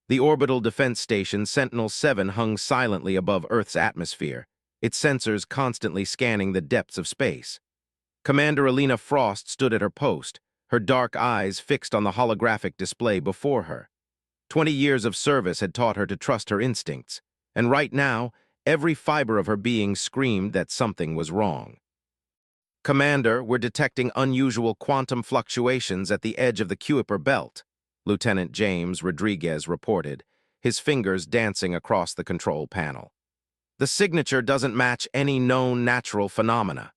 The orbital defense station Sentinel-7 hung silently above Earth's atmosphere, its sensors constantly scanning the depths of space. Commander Alina Frost stood at her post, her dark eyes fixed on the holographic display before her. 20 years of service had taught her to trust her instincts, and right now, every fiber of her being screamed that something was wrong. "Commander, we're detecting unusual quantum fluctuations at the edge of the Kuiper belt," Lieutenant James Rodriguez reported, his fingers dancing across the control panel. "The signature doesn't match any known natural phenomena."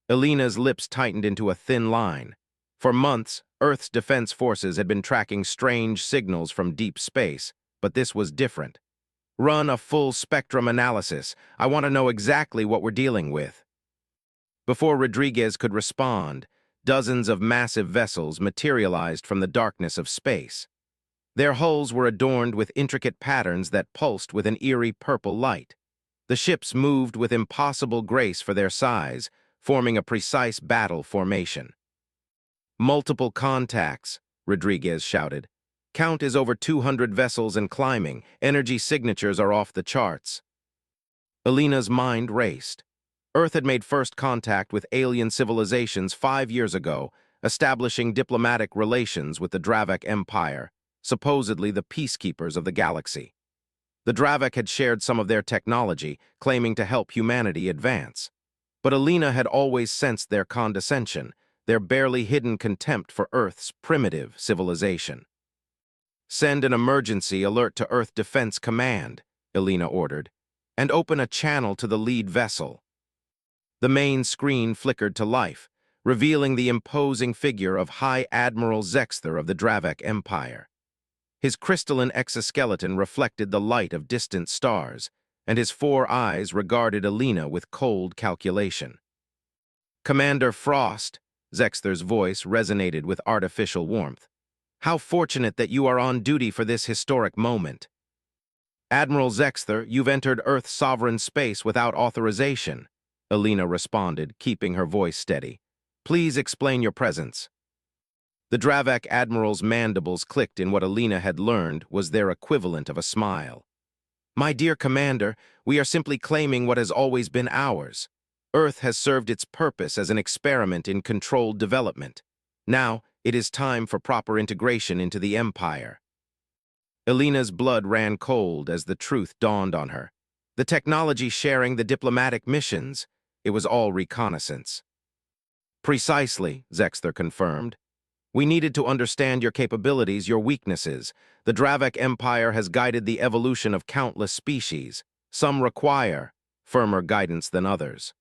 Alina's lips tightened into a thin line. For months, Earth's defense forces had been tracking strange signals from deep space, but this was different. "Run a full spectrum analysis. I want to know exactly what we're dealing with." Before Rodriguez could respond, dozens of massive vessels materialized from the darkness of space. Their hulls were adorned with intricate patterns that pulsed with an eerie purple light. The ships moved with impossible grace for their size, forming a precise battle formation. "Multiple contacts," Rodriguez shouted. "Count is over 200 vessels and climbing. Energy signatures are off the charts." Alina's mind raced. Earth had made first contact with alien civilizations 5 years ago, establishing diplomatic relations with the Dravak Empire, supposedly the peacekeepers of the galaxy. The Dravak had shared some of their technology, claiming to help humanity advance. But Alina had always sensed their condescension, their barely hidden contempt for Earth's primitive civilization. "Send an emergency alert to Earth Defense Command," Alina ordered, "and open a channel to the lead vessel." The main screen flickered to life, revealing the imposing figure of High Admiral Zexther of the Dravak Empire. His crystalline exoskeleton reflected the light of distant stars, and his 4 eyes regarded Alina with cold calculation. "Commander Frost," Zexther's voice resonated with artificial warmth, "how fortunate that you are on duty for this historic moment." "Admiral Zexther, you've entered Earth's sovereign space without authorization," Alina responded, keeping her voice steady. "Please explain your presence." The Dravak Admiral's mandibles clicked in what Alina had learned was their equivalent of a smile. "My dear Commander, we are simply claiming what has always been ours. Earth has served its purpose as an experiment in controlled development. Now, it is time for proper integration into the Empire." Alina's blood ran cold as the truth dawned on her. The technology sharing, the diplomatic missions, it was all reconnaissance. "Precisely," Zexther confirmed. "We needed to understand your capabilities, your weaknesses. The Dravak Empire has guided the evolution of countless species. Some require firmer guidance than others."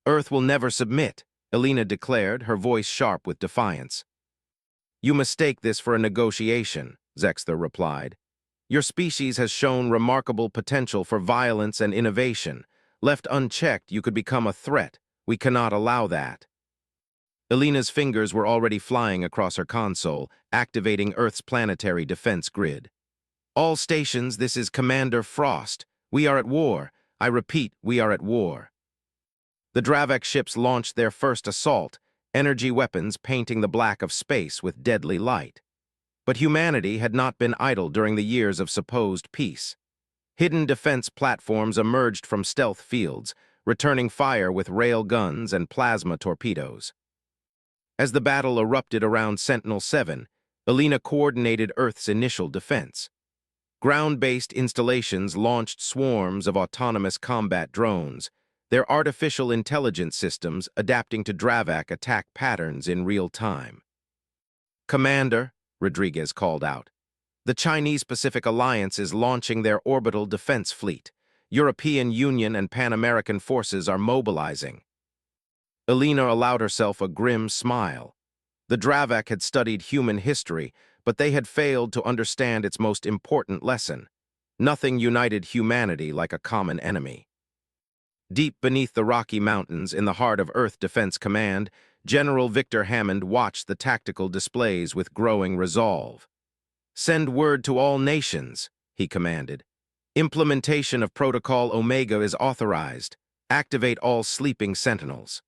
"Earth will never submit," Alina declared, her voice sharp with defiance. "You mistake this for a negotiation," Zexther replied. "Your species has shown remarkable potential for violence and innovation. Left unchecked, you could become a threat. We cannot allow that." Alina's fingers were already flying across her console, activating Earth's planetary defense grid. "All stations, this is Commander Frost. We are at war. I repeat, we are at war." The Dravak ships launched their first assault, energy weapons painting the black of space with deadly light. But humanity had not been idle during the years of supposed peace. Hidden defense platforms emerged from stealth fields, returning fire with rail guns and plasma torpedoes. As the battle erupted around Sentinel-7, Alina coordinated Earth's initial defense. Ground-based installations launched swarms of autonomous combat drones, their artificial intelligence systems adapting to Dravak attack patterns in real time. "Commander," Rodriguez called out, "the Chinese Pacific Alliance is launching their orbital defense fleet. European Union and Pan-American forces are mobilizing." Alina allowed herself a grim smile. The Dravak had studied human history, but they had failed to understand its most important lesson. Nothing united humanity like a common enemy. Deep beneath the Rocky Mountains, in the heart of Earth Defense Command, General Victor Hammond watched the tactical displays with growing resolve. "Send word to all nations," he commanded. "Implementation of Protocol Omega is authorized. Activate all sleeping sentinels."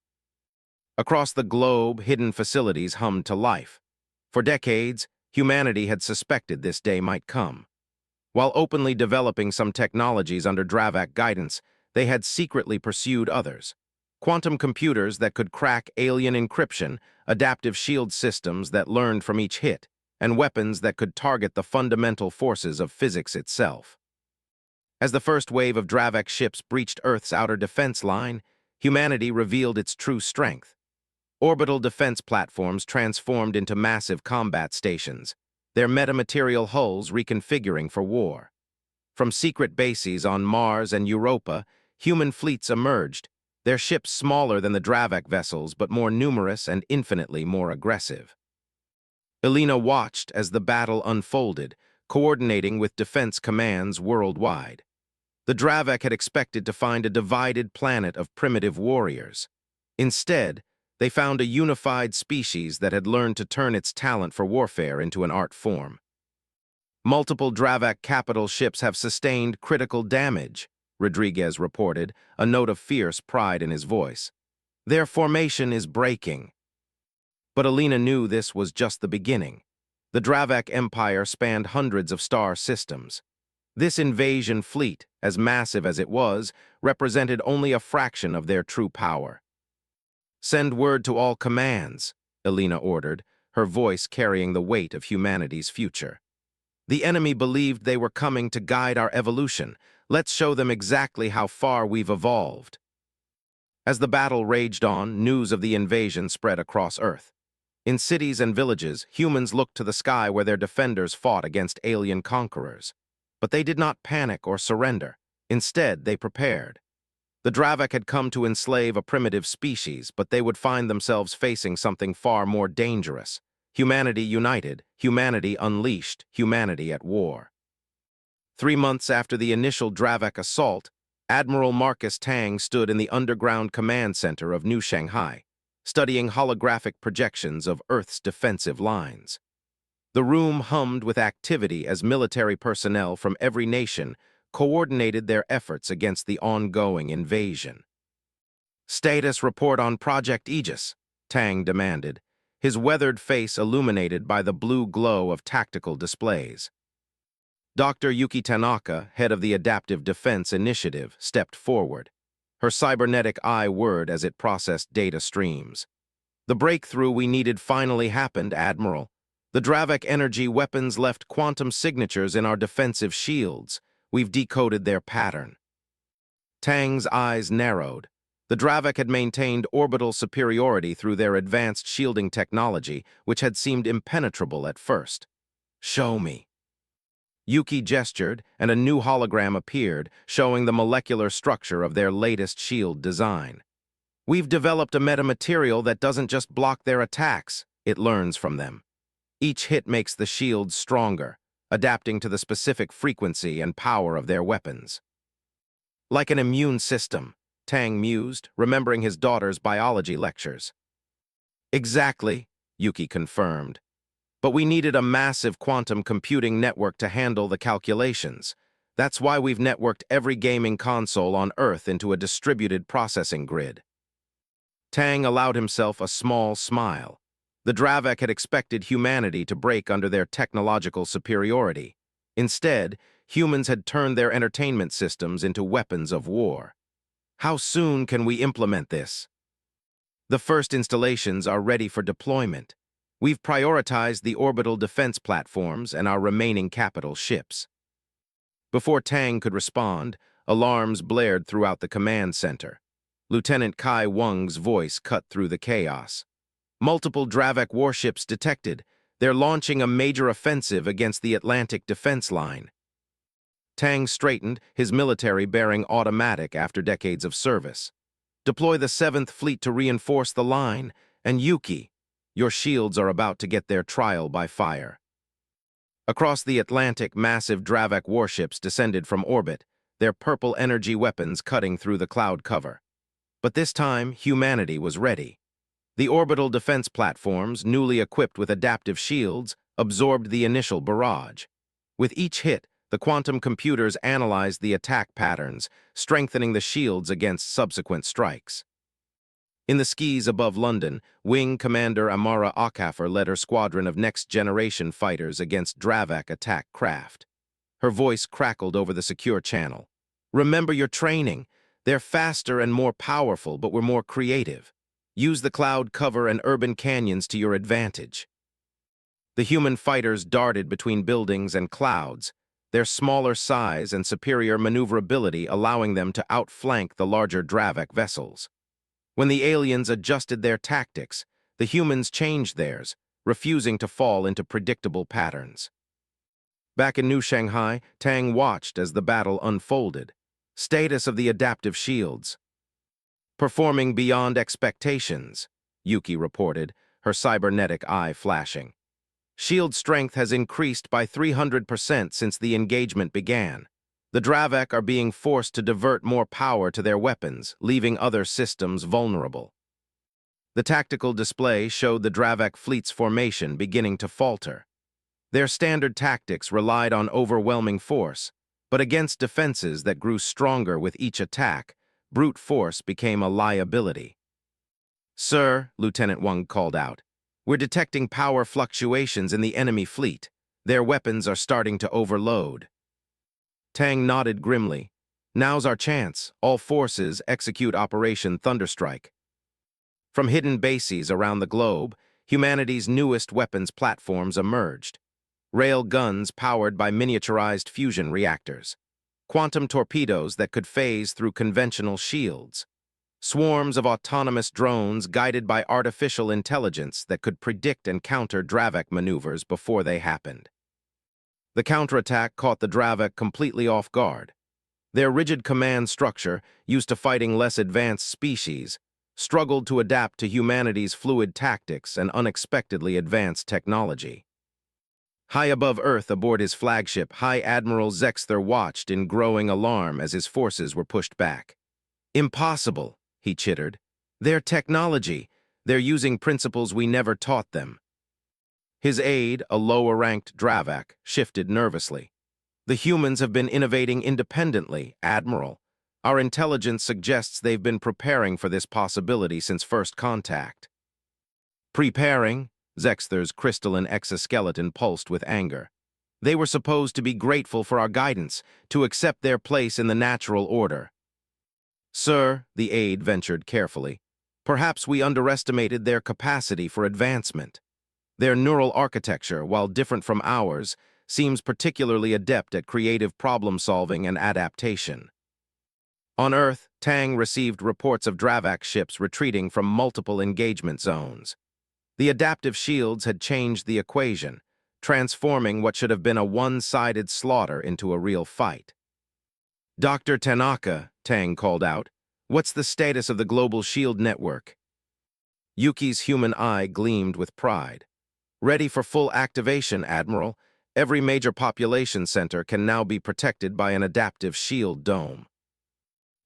Across the globe, hidden facilities hummed to life. For decades, humanity had suspected this day might come. While openly developing some technologies under Dravak guidance, they had secretly pursued others. Quantum computers that could crack alien encryption, adaptive shield systems that learned from each hit, and weapons that could target the fundamental forces of physics itself. As the first wave of Dravak ships breached Earth's outer defense line, humanity revealed its true strength. Orbital defense platforms transformed into massive combat stations, their metamaterial hulls reconfiguring for war. From secret bases on Mars and Europa, human fleets emerged, their ships smaller than the Dravak vessels but more numerous and infinitely more aggressive. Elena watched as the battle unfolded, coordinating with defense commands worldwide. The Dravak had expected to find a divided planet of primitive warriors. Instead, they found a unified species that had learned to turn its talent for warfare into an art form. Multiple Dravak capital ships have sustained critical damage, Rodriguez reported, a note of fierce pride in his voice. Their formation is breaking. But Elena knew this was just the beginning. The Dravak Empire spanned hundreds of star systems. This invasion fleet, as massive as it was, represented only a fraction of their true power. "Send word to all commands," Elena ordered, her voice carrying the weight of humanity's future. "The enemy believed they were coming to guide our evolution. Let's show them exactly how far we've evolved." As the battle raged on, news of the invasion spread across Earth. In cities and villages, humans looked to the sky where their defenders fought against alien conquerors. But they did not panic or surrender. Instead, they prepared. The Dravak had come to enslave a primitive species, but they would find themselves facing something far more dangerous. Humanity united, humanity unleashed, humanity at war. 3 months after the initial Dravak assault, Admiral Marcus Tang stood in the underground command center of New Shanghai, studying holographic projections of Earth's defensive lines. The room hummed with activity as military personnel from every nation coordinated their efforts against the ongoing invasion. "Status report on Project Aegis," Tang demanded, his weathered face illuminated by the blue glow of tactical displays. Dr. Yuki Tanaka, head of the Adaptive Defense Initiative, stepped forward. Her cybernetic eye whirred as it processed data streams. "The breakthrough we needed finally happened, Admiral. The Dravak energy weapons left quantum signatures in our defensive shields. We've decoded their pattern." Tang's eyes narrowed. The Dravak had maintained orbital superiority through their advanced shielding technology, which had seemed impenetrable at first. "Show me." Yuki gestured, and a new hologram appeared, showing the molecular structure of their latest shield design. "We've developed a metamaterial that doesn't just block their attacks, it learns from them. Each hit makes the shields stronger, adapting to the specific frequency and power of their weapons." "Like an immune system," Tang mused, remembering his daughter's biology lectures. "Exactly," Yuki confirmed. "But we needed a massive quantum computing network to handle the calculations. That's why we've networked every gaming console on Earth into a distributed processing grid." Tang allowed himself a small smile. The Dravak had expected humanity to break under their technological superiority. Instead, humans had turned their entertainment systems into weapons of war. "How soon can we implement this?" "The first installations are ready for deployment. We've prioritized the orbital defense platforms and our remaining capital ships." Before Tang could respond, alarms blared throughout the command center. Lieutenant Kai Weng's voice cut through the chaos. "Multiple Dravak warships detected. They're launching a major offensive against the Atlantic defense line." Tang straightened, his military bearing automatic after decades of service. "Deploy the 7th Fleet to reinforce the line, and Yuki, your shields are about to get their trial by fire." Across the Atlantic, massive Dravak warships descended from orbit, their purple energy weapons cutting through the cloud cover. But this time, humanity was ready. The orbital defense platforms, newly equipped with adaptive shields, absorbed the initial barrage. With each hit, the quantum computers analyzed the attack patterns, strengthening the shields against subsequent strikes. In the skies above London, Wing Commander Amara Okafor led her squadron of next-generation fighters against Dravak attack craft. Her voice crackled over the secure channel. "Remember your training. They're faster and more powerful, but we're more creative. Use the cloud cover and urban canyons to your advantage." The human fighters darted between buildings and clouds, their smaller size and superior maneuverability allowing them to outflank the larger Dravak vessels. When the aliens adjusted their tactics, the humans changed theirs, refusing to fall into predictable patterns. Back in New Shanghai, Tang watched as the battle unfolded. Status of the adaptive shields. "Performing beyond expectations," Yuki reported, her cybernetic eye flashing. "Shield strength has increased by 300% since the engagement began. The Dravak are being forced to divert more power to their weapons, leaving other systems vulnerable." The tactical display showed the Dravak fleet's formation beginning to falter. Their standard tactics relied on overwhelming force, but against defenses that grew stronger with each attack, brute force became a liability. "Sir," Lieutenant Wang called out, "we're detecting power fluctuations in the enemy fleet. Their weapons are starting to overload." Tang nodded grimly. "Now's our chance. All forces execute Operation Thunderstrike." From hidden bases around the globe, humanity's newest weapons platforms emerged. Rail guns powered by miniaturized fusion reactors. Quantum torpedoes that could phase through conventional shields. Swarms of autonomous drones guided by artificial intelligence that could predict and counter Dravak maneuvers before they happened. The counterattack caught the Dravak completely off guard. Their rigid command structure, used to fighting less advanced species, struggled to adapt to humanity's fluid tactics and unexpectedly advanced technology. High above Earth aboard his flagship, High Admiral Zexther watched in growing alarm as his forces were pushed back. "Impossible," he chittered. "Their technology. They're using principles we never taught them." His aide, a lower-ranked Dravak, shifted nervously. "The humans have been innovating independently, Admiral. Our intelligence suggests they've been preparing for this possibility since first contact." "Preparing?" Zexther's crystalline exoskeleton pulsed with anger. "They were supposed to be grateful for our guidance, to accept their place in the natural order." "Sir," the aide ventured carefully, "perhaps we underestimated their capacity for advancement. Their neural architecture, while different from ours, seems particularly adept at creative problem-solving and adaptation." On Earth, Tang received reports of Dravak ships retreating from multiple engagement zones. The adaptive shields had changed the equation, transforming what should have been a one-sided slaughter into a real fight. "Dr. Tanaka," Tang called out, "what's the status of the global shield network?" Yuki's human eye gleamed with pride. "Ready for full activation, Admiral. Every major population center can now be protected by an adaptive shield dome."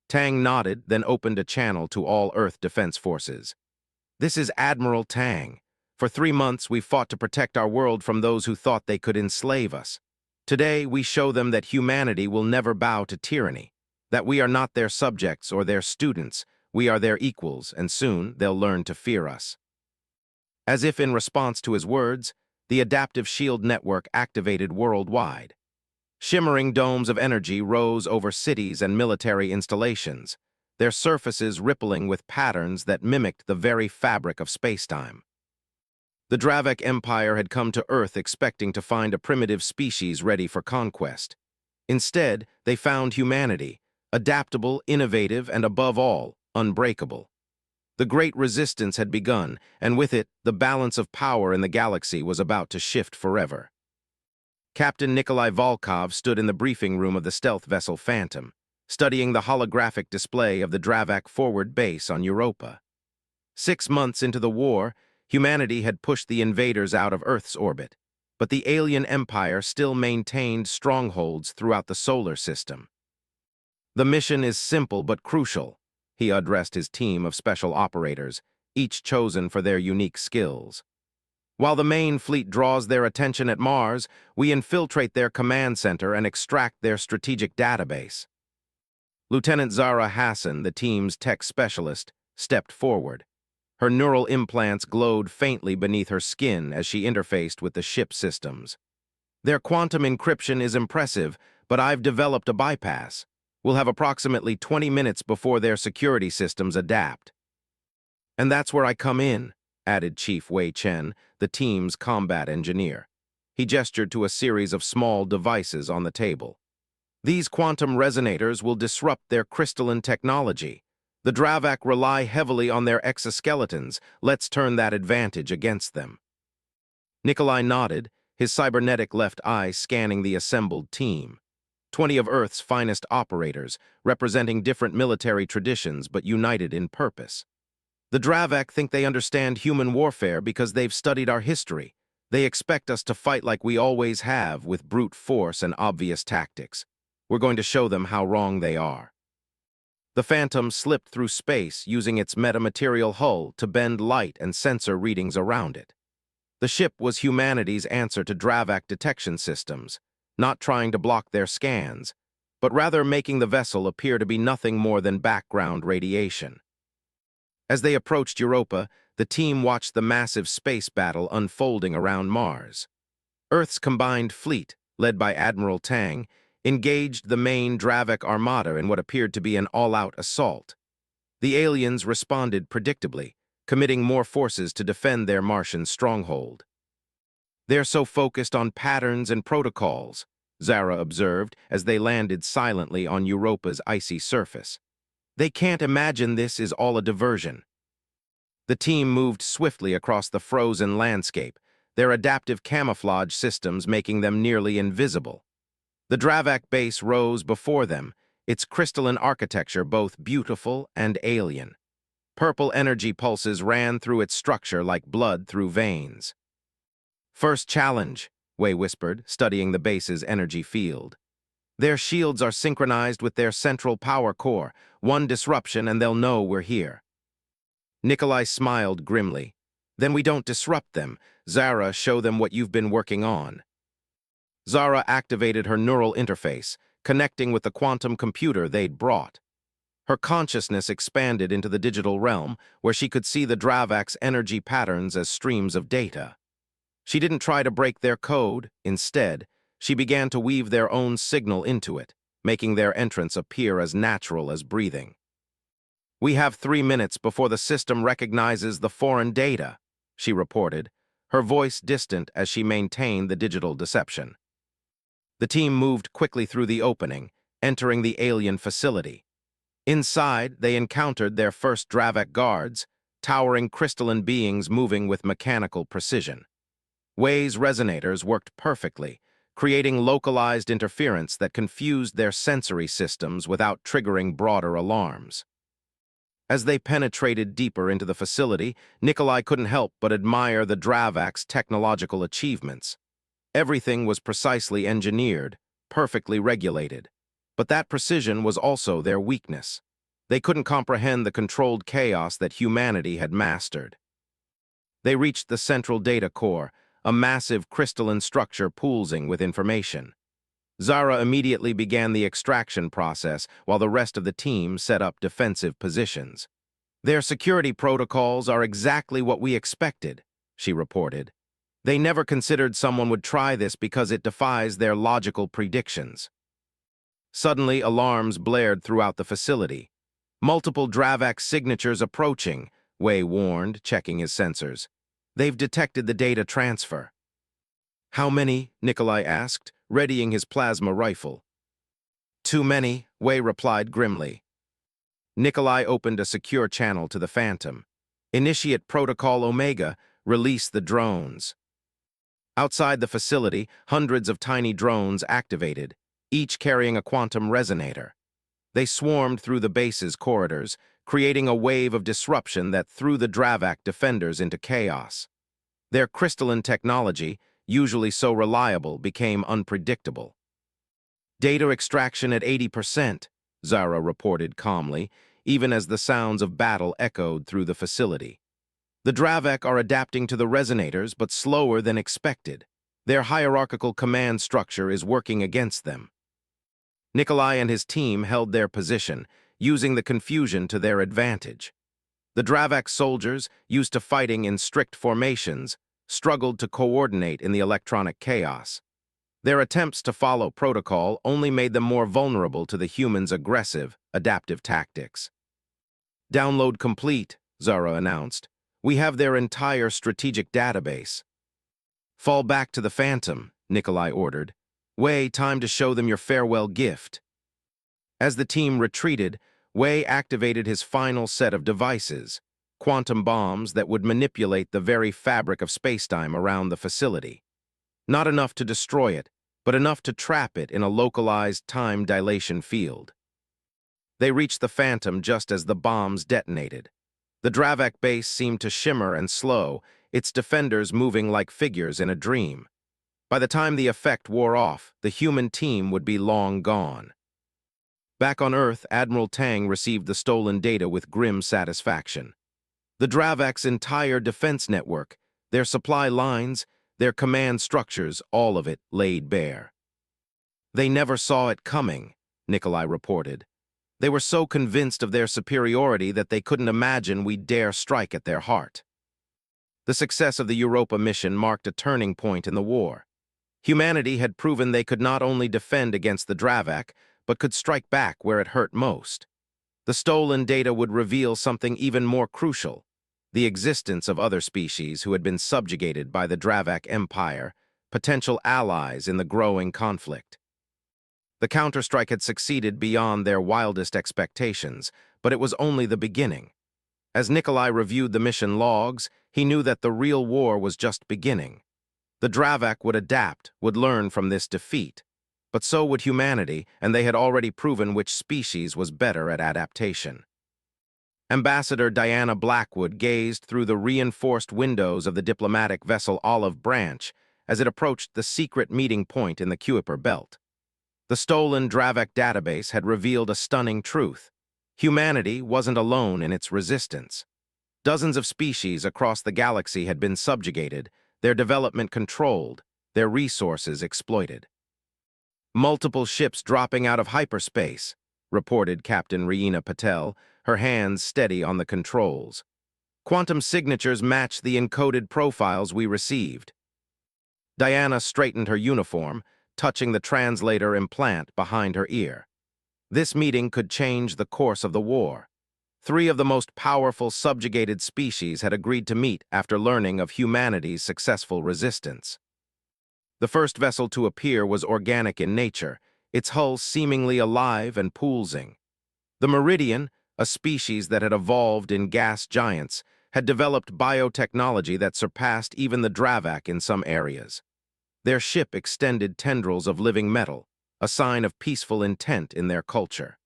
Tang nodded, then opened a channel to all Earth Defense Forces. "This is Admiral Tang. For 3 months, we fought to protect our world from those who thought they could enslave us. Today, we show them that humanity will never bow to tyranny, that we are not their subjects or their students, we are their equals, and soon they'll learn to fear us." As if in response to his words, the adaptive shield network activated worldwide. Shimmering domes of energy rose over cities and military installations, their surfaces rippling with patterns that mimicked the very fabric of spacetime. The Dravak Empire had come to Earth expecting to find a primitive species ready for conquest. Instead, they found humanity, adaptable, innovative, and above all, unbreakable. The Great Resistance had begun, and with it, the balance of power in the galaxy was about to shift forever. Captain Nikolai Volkov stood in the briefing room of the stealth vessel Phantom, studying the holographic display of the Dravak forward base on Europa. 6 months into the war, humanity had pushed the invaders out of Earth's orbit, but the alien empire still maintained strongholds throughout the solar system. "The mission is simple but crucial," he addressed his team of special operators, each chosen for their unique skills. "While the main fleet draws their attention at Mars, we infiltrate their command center and extract their strategic database." Lieutenant Zara Hassan, the team's tech specialist, stepped forward. Her neural implants glowed faintly beneath her skin as she interfaced with the ship systems. Their quantum encryption is impressive, but I've developed a bypass. We'll have approximately 20 minutes before their security systems adapt. And that's where I come in, added Chief Wei Chen, the team's combat engineer. He gestured to a series of small devices on the table. These quantum resonators will disrupt their crystalline technology. The Dravak rely heavily on their exoskeletons. Let's turn that advantage against them. Nikolai nodded, his cybernetic left eye scanning the assembled team. 20 of Earth's finest operators, representing different military traditions but united in purpose. The Dravak think they understand human warfare because they've studied our history. They expect us to fight like we always have, with brute force and obvious tactics. We're going to show them how wrong they are. The Phantom slipped through space using its metamaterial hull to bend light and sensor readings around it. The ship was humanity's answer to Dravak detection systems, not trying to block their scans, but rather making the vessel appear to be nothing more than background radiation. As they approached Europa, the team watched the massive space battle unfolding around Mars. Earth's combined fleet, led by Admiral Tang, engaged the main Dravak armada in what appeared to be an all-out assault. The aliens responded predictably, committing more forces to defend their Martian stronghold. They're so focused on patterns and protocols, Zara observed as they landed silently on Europa's icy surface. They can't imagine this is all a diversion. The team moved swiftly across the frozen landscape, their adaptive camouflage systems making them nearly invisible. The Dravak base rose before them, its crystalline architecture both beautiful and alien. Purple energy pulses ran through its structure like blood through veins. "First challenge," Wei whispered, studying the base's energy field. "Their shields are synchronized with their central power core. One disruption and they'll know we're here." Nikolai smiled grimly. "Then we don't disrupt them. Zara, show them what you've been working on." Zara activated her neural interface, connecting with the quantum computer they'd brought. Her consciousness expanded into the digital realm, where she could see the Dravak's energy patterns as streams of data. She didn't try to break their code. Instead, she began to weave their own signal into it, making their entrance appear as natural as breathing. "We have 3 minutes before the system recognizes the foreign data," she reported, her voice distant as she maintained the digital deception. The team moved quickly through the opening, entering the alien facility. Inside, they encountered their first Dravak guards, towering crystalline beings moving with mechanical precision. Wei's resonators worked perfectly, creating localized interference that confused their sensory systems without triggering broader alarms. As they penetrated deeper into the facility, Nikolai couldn't help but admire the Dravak's technological achievements. Everything was precisely engineered, perfectly regulated. But that precision was also their weakness. They couldn't comprehend the controlled chaos that humanity had mastered. They reached the central data core, a massive crystalline structure pulsing with information. Zara immediately began the extraction process while the rest of the team set up defensive positions. "Their security protocols are exactly what we expected," she reported. "They never considered someone would try this because it defies their logical predictions." Suddenly, alarms blared throughout the facility. "Multiple Dravak signatures approaching," Wei warned, checking his sensors. "They've detected the data transfer." "How many?" Nikolai asked, readying his plasma rifle. "Too many," Wei replied grimly. Nikolai opened a secure channel to the Phantom. "Initiate Protocol Omega, release the drones." Outside the facility, hundreds of tiny drones activated, each carrying a quantum resonator. They swarmed through the base's corridors, creating a wave of disruption that threw the Dravak defenders into chaos. Their crystalline technology, usually so reliable, became unpredictable. "Data extraction at 80%, Zara reported calmly, even as the sounds of battle echoed through the facility. "The Dravak are adapting to the resonators, but slower than expected. Their hierarchical command structure is working against them." Nikolai and his team held their position, using the confusion to their advantage. The Dravak soldiers, used to fighting in strict formations, struggled to coordinate in the electronic chaos. Their attempts to follow protocol only made them more vulnerable to the humans' aggressive, adaptive tactics. "Download complete," Zara announced. "We have their entire strategic database." "Fall back to the Phantom," Nikolai ordered. "Wei, time to show them your farewell gift." As the team retreated, Wei activated his final set of devices, quantum bombs that would manipulate the very fabric of spacetime around the facility. Not enough to destroy it, but enough to trap it in a localized time dilation field. They reached the Phantom just as the bombs detonated. The Dravak base seemed to shimmer and slow, its defenders moving like figures in a dream. By the time the effect wore off, the human team would be long gone. Back on Earth, Admiral Tang received the stolen data with grim satisfaction. The Dravak's entire defense network, their supply lines, their command structures, all of it laid bare. "They never saw it coming," Nikolai reported. "They were so convinced of their superiority that they couldn't imagine we'd dare strike at their heart." The success of the Europa mission marked a turning point in the war. Humanity had proven they could not only defend against the Dravak, but could strike back where it hurt most. The stolen data would reveal something even more crucial: the existence of other species who had been subjugated by the Dravak Empire, potential allies in the growing conflict. The counterstrike had succeeded beyond their wildest expectations, but it was only the beginning. As Nikolai reviewed the mission logs, he knew that the real war was just beginning. The Dravak would adapt, would learn from this defeat. But so would humanity, and they had already proven which species was better at adaptation. Ambassador Diana Blackwood gazed through the reinforced windows of the diplomatic vessel Olive Branch as it approached the secret meeting point in the Kuiper Belt. The stolen Dravak database had revealed a stunning truth. Humanity wasn't alone in its resistance. Dozens of species across the galaxy had been subjugated, their development controlled, their resources exploited. "Multiple ships dropping out of hyperspace," reported Captain Reena Patel, her hands steady on the controls. "Quantum signatures match the encoded profiles we received." Diana straightened her uniform, touching the translator implant behind her ear. This meeting could change the course of the war. 3 of the most powerful subjugated species had agreed to meet after learning of humanity's successful resistance. The first vessel to appear was organic in nature, its hull seemingly alive and pulsing. The Meridian, a species that had evolved in gas giants, had developed biotechnology that surpassed even the Dravak in some areas. Their ship extended tendrils of living metal, a sign of peaceful intent in their culture.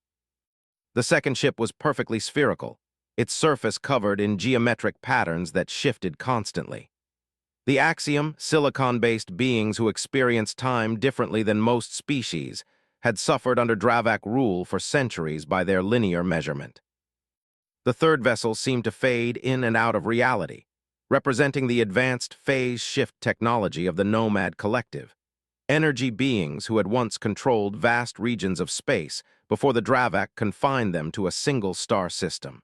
The second ship was perfectly spherical, its surface covered in geometric patterns that shifted constantly. The Axiom, silicon-based beings who experienced time differently than most species, had suffered under Dravak rule for centuries by their linear measurement. The third vessel seemed to fade in and out of reality, representing the advanced phase-shift technology of the Nomad Collective, energy beings who had once controlled vast regions of space before the Dravak confined them to a single star system.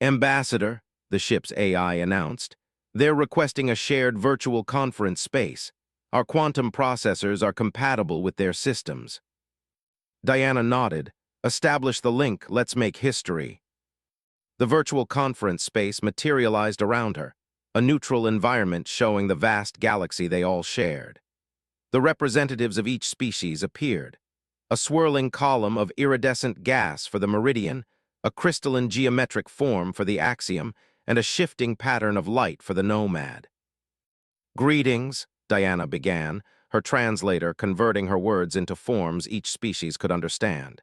"Ambassador," the ship's AI announced, "they're requesting a shared virtual conference space. Our quantum processors are compatible with their systems." Diana nodded. "Establish the link, let's make history." The virtual conference space materialized around her, a neutral environment showing the vast galaxy they all shared. The representatives of each species appeared. A swirling column of iridescent gas for the Meridian, a crystalline geometric form for the Axiom, and a shifting pattern of light for the Nomad. "Greetings," Diana began, her translator converting her words into forms each species could understand.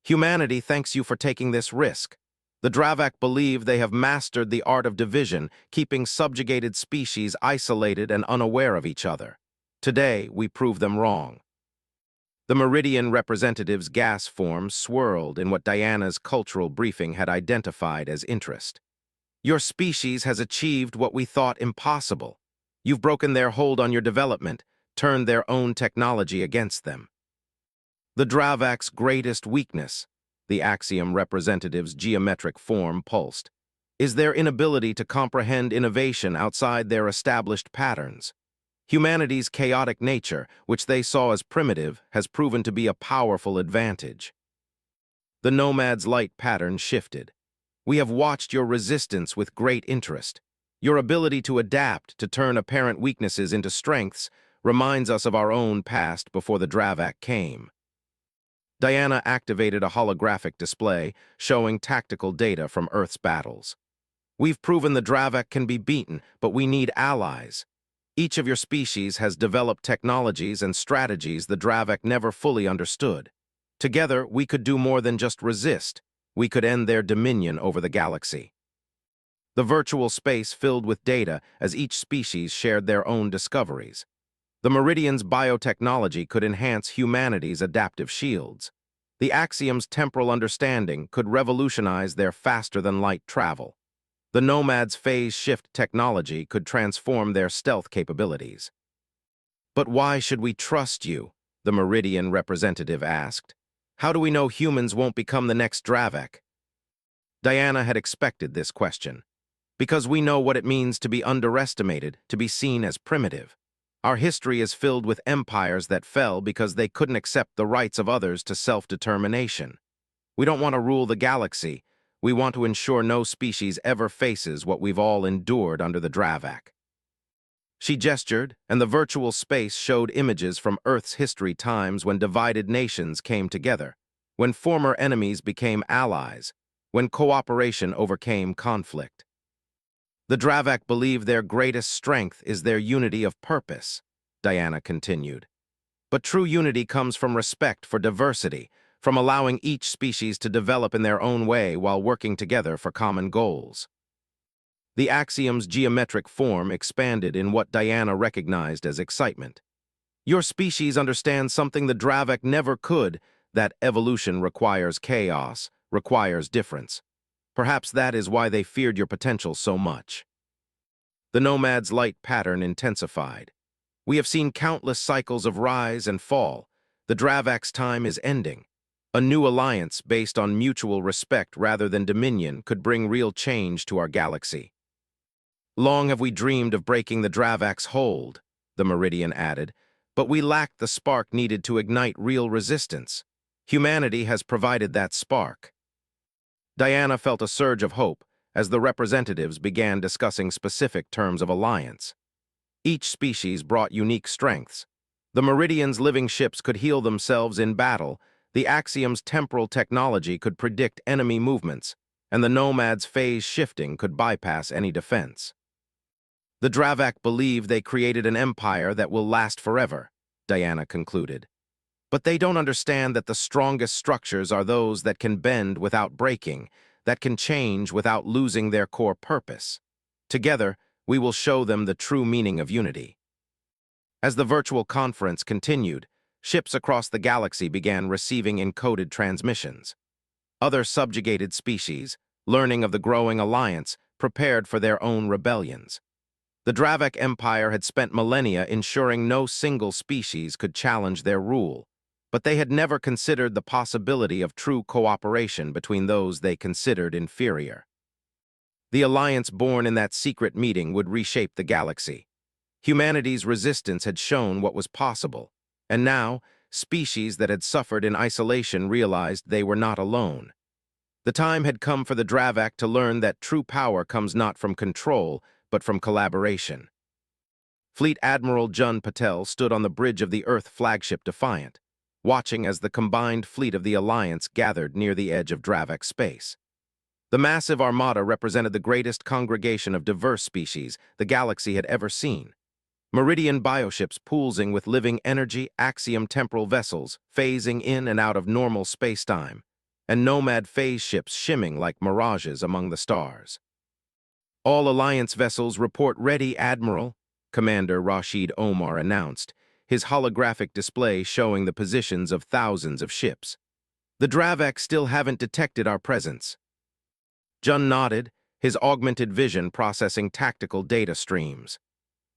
"Humanity thanks you for taking this risk. The Dravak believe they have mastered the art of division, keeping subjugated species isolated and unaware of each other. Today, we prove them wrong." The Meridian representative's gas form swirled in what Diana's cultural briefing had identified as interest. "Your species has achieved what we thought impossible. You've broken their hold on your development, turned their own technology against them." "The Dravak's greatest weakness," the Axiom representative's geometric form pulsed. is their inability to comprehend innovation outside their established patterns. Humanity's chaotic nature, which they saw as primitive, has proven to be a powerful advantage. The Nomad's light pattern shifted. We have watched your resistance with great interest. Your ability to adapt, to turn apparent weaknesses into strengths, reminds us of our own past before the Dravak came. Diana activated a holographic display showing tactical data from Earth's battles. We've proven the Dravak can be beaten, but we need allies. Each of your species has developed technologies and strategies the Dravak never fully understood. Together, we could do more than just resist. We could end their dominion over the galaxy. The virtual space filled with data as each species shared their own discoveries. The Meridian's biotechnology could enhance humanity's adaptive shields. The Axiom's temporal understanding could revolutionize their faster-than-light travel. The Nomad's phase shift technology could transform their stealth capabilities. But why should we trust you? The Meridian representative asked. How do we know humans won't become the next Dravak? Diana had expected this question. Because we know what it means to be underestimated, to be seen as primitive. Our history is filled with empires that fell because they couldn't accept the rights of others to self-determination. We don't want to rule the galaxy. We want to ensure no species ever faces what we've all endured under the Dravak. She gestured, and the virtual space showed images from Earth's history times when divided nations came together, when former enemies became allies, when cooperation overcame conflict. The Dravak believe their greatest strength is their unity of purpose, Diana continued. But true unity comes from respect for diversity, from allowing each species to develop in their own way while working together for common goals. The Axiom's geometric form expanded in what Diana recognized as excitement. Your species understands something the Dravak never could, that evolution requires chaos, requires difference. Perhaps that is why they feared your potential so much. The Nomad's light pattern intensified. We have seen countless cycles of rise and fall. The Dravak's time is ending. A new alliance based on mutual respect rather than dominion could bring real change to our galaxy. Long have we dreamed of breaking the Dravak's hold, the Meridian added, but we lacked the spark needed to ignite real resistance. Humanity has provided that spark. Diana felt a surge of hope as the representatives began discussing specific terms of alliance. Each species brought unique strengths. The Meridian's living ships could heal themselves in battle, the Axiom's temporal technology could predict enemy movements, and the Nomad's phase shifting could bypass any defense. The Dravak believe they created an empire that will last forever, Diana concluded. But they don't understand that the strongest structures are those that can bend without breaking, that can change without losing their core purpose. Together, we will show them the true meaning of unity. As the virtual conference continued, ships across the galaxy began receiving encoded transmissions. Other subjugated species, learning of the growing alliance, prepared for their own rebellions. The Dravak Empire had spent millennia ensuring no single species could challenge their rule, but they had never considered the possibility of true cooperation between those they considered inferior. The alliance born in that secret meeting would reshape the galaxy. Humanity's resistance had shown what was possible, and now, species that had suffered in isolation realized they were not alone. The time had come for the Dravak to learn that true power comes not from control, but from collaboration. Fleet Admiral Jun Patel stood on the bridge of the Earth flagship Defiant, watching as the combined fleet of the Alliance gathered near the edge of Dravak space. The massive armada represented the greatest congregation of diverse species the galaxy had ever seen. Meridian bioships pulsing with living energy, Axiom temporal vessels phasing in and out of normal space-time, and Nomad phase ships shimming like mirages among the stars. All Alliance vessels report ready, Admiral, Commander Rashid Omar announced, his holographic display showing the positions of thousands of ships. The Dravak still haven't detected our presence. Jun nodded, his augmented vision processing tactical data streams.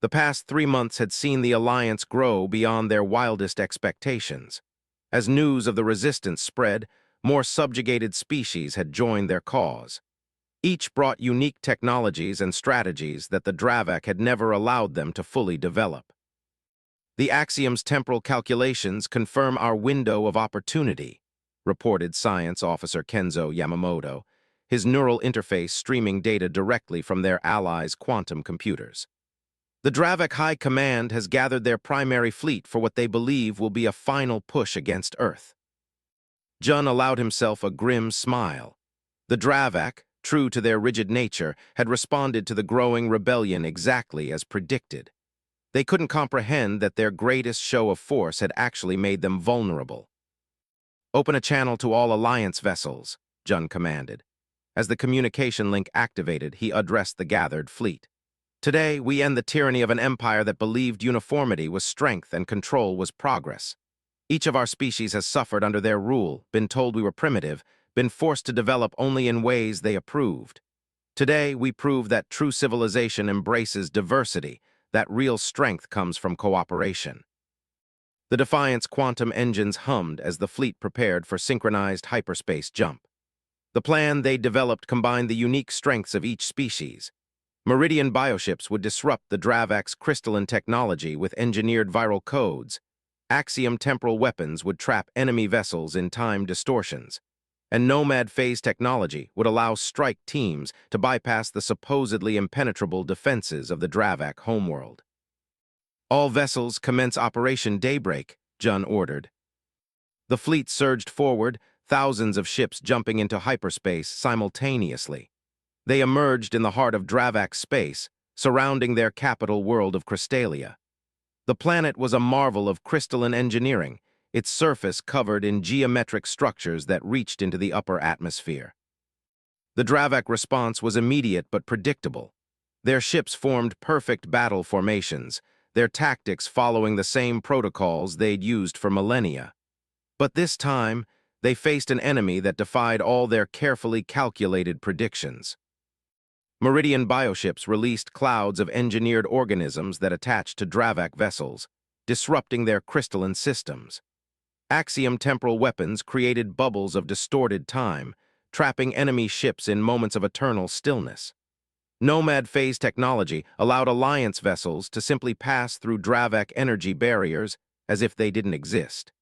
The past 3 months had seen the Alliance grow beyond their wildest expectations. As news of the resistance spread, more subjugated species had joined their cause. Each brought unique technologies and strategies that the Dravak had never allowed them to fully develop. The Axiom's temporal calculations confirm our window of opportunity, reported Science Officer Kenzo Yamamoto, his neural interface streaming data directly from their allies' quantum computers. The Dravak High Command has gathered their primary fleet for what they believe will be a final push against Earth. Jun allowed himself a grim smile. The Dravak, true to their rigid nature, had responded to the growing rebellion exactly as predicted. They couldn't comprehend that their greatest show of force had actually made them vulnerable. "Open a channel to all Alliance vessels," Jun commanded. As the communication link activated, he addressed the gathered fleet. "Today, we end the tyranny of an empire that believed uniformity was strength and control was progress. Each of our species has suffered under their rule, been told we were primitive, been forced to develop only in ways they approved. Today, we prove that true civilization embraces diversity, that real strength comes from cooperation." The Defiant's quantum engines hummed as the fleet prepared for synchronized hyperspace jump. The plan they developed combined the unique strengths of each species. Meridian bioships would disrupt the Dravak's crystalline technology with engineered viral codes. Axiom temporal weapons would trap enemy vessels in time distortions. And Nomad phase technology would allow strike teams to bypass the supposedly impenetrable defenses of the Dravak homeworld. "All vessels commence Operation Daybreak," Jun ordered. The fleet surged forward, thousands of ships jumping into hyperspace simultaneously. They emerged in the heart of Dravak space, surrounding their capital world of Crystalia. The planet was a marvel of crystalline engineering, its surface covered in geometric structures that reached into the upper atmosphere. The Dravak response was immediate but predictable. Their ships formed perfect battle formations, their tactics following the same protocols they'd used for millennia. But this time, they faced an enemy that defied all their carefully calculated predictions. Meridian bioships released clouds of engineered organisms that attached to Dravak vessels, disrupting their crystalline systems. Axiom temporal weapons created bubbles of distorted time, trapping enemy ships in moments of eternal stillness. Nomad phase technology allowed Alliance vessels to simply pass through Dravak energy barriers as if they didn't exist.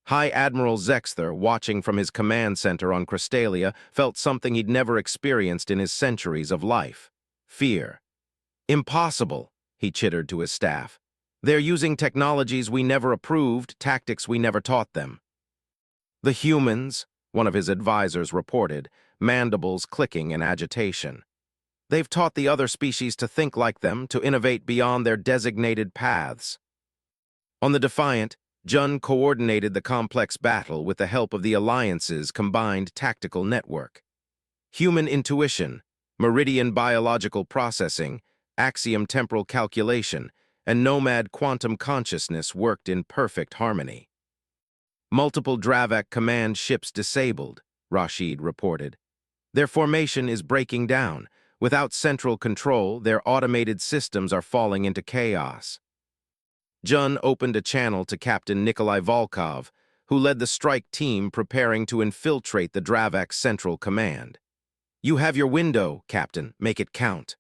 High Admiral Zexther, watching from his command center on Crystalia, felt something he'd never experienced in his centuries of life: fear. "Impossible," he chittered to his staff. "They're using technologies we never approved, tactics we never taught them." "The humans," one of his advisors reported, mandibles clicking in agitation. "They've taught the other species to think like them, to innovate beyond their designated paths." On the Defiant, Jun coordinated the complex battle with the help of the Alliance's combined tactical network. Human intuition, Meridian biological processing, Axiom temporal calculation, and Nomad quantum consciousness worked in perfect harmony. "Multiple Dravak command ships disabled," Rashid reported. "Their formation is breaking down. Without central control, their automated systems are falling into chaos." Jun opened a channel to Captain Nikolai Volkov, who led the strike team preparing to infiltrate the Dravak's central command. "You have your window, Captain. Make it count."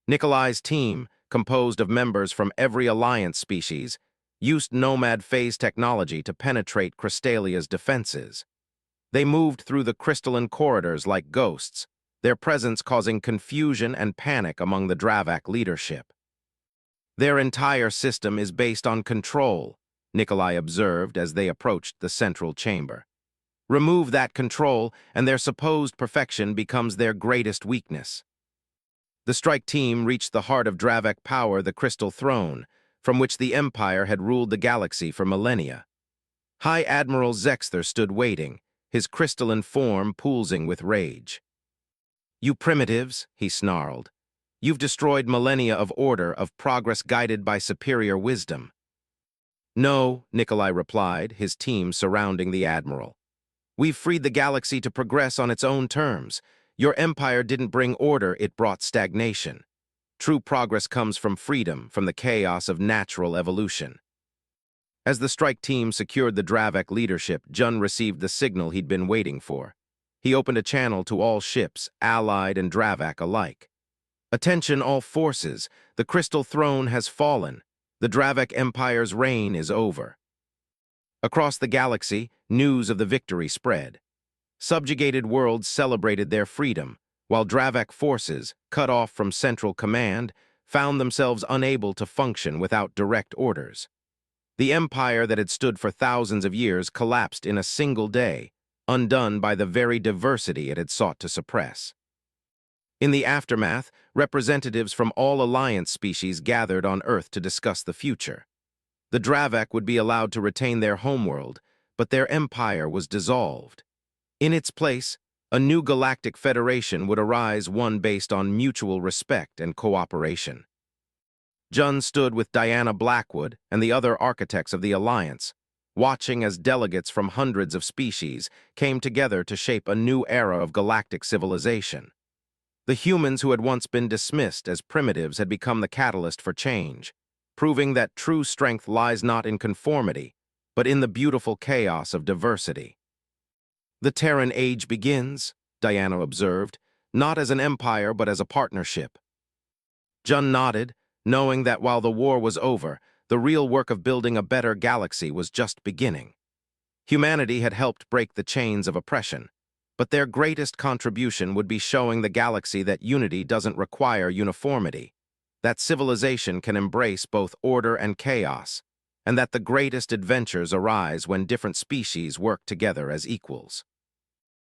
Nikolai's team, composed of members from every Alliance species, used Nomad phase technology to penetrate Crystalia's defenses. They moved through the crystalline corridors like ghosts, their presence causing confusion and panic among the Dravak leadership. "Their entire system is based on control," Nikolai observed as they approached the central chamber. "Remove that control, and their supposed perfection becomes their greatest weakness." The strike team reached the heart of Dravak power, the Crystal Throne, from which the Empire had ruled the galaxy for millennia. High Admiral Zexther stood waiting, his crystalline form pulsing with rage. "You primitives," he snarled. "You've destroyed millennia of order, of progress guided by superior wisdom." "No," Nikolai replied, his team surrounding the Admiral. "We've freed the galaxy to progress on its own terms. Your empire didn't bring order, it brought stagnation. True progress comes from freedom, from the chaos of natural evolution." As the strike team secured the Dravak leadership, Jun received the signal he'd been waiting for. He opened a channel to all ships, Allied and Dravak alike. "Attention all forces, the Crystal Throne has fallen. The Dravak Empire's reign is over." Across the galaxy, news of the victory spread. Subjugated worlds celebrated their freedom, while Dravak forces, cut off from central command, found themselves unable to function without direct orders. The empire that had stood for thousands of years collapsed in a single day, undone by the very diversity it had sought to suppress. In the aftermath, representatives from all Alliance species gathered on Earth to discuss the future. The Dravak would be allowed to retain their homeworld, but their empire was dissolved. In its place, a new galactic federation would arise, one based on mutual respect and cooperation. Jun stood with Diana Blackwood and the other architects of the Alliance, watching as delegates from hundreds of species came together to shape a new era of galactic civilization. The humans who had once been dismissed as primitives had become the catalyst for change, proving that true strength lies not in conformity, but in the beautiful chaos of diversity. "The Terran Age begins," Diana observed, "not as an empire but as a partnership." Jun nodded, knowing that while the war was over, the real work of building a better galaxy was just beginning. Humanity had helped break the chains of oppression, but their greatest contribution would be showing the galaxy that unity doesn't require uniformity, that civilization can embrace both order and chaos, and that the greatest adventures arise when different species work together as equals.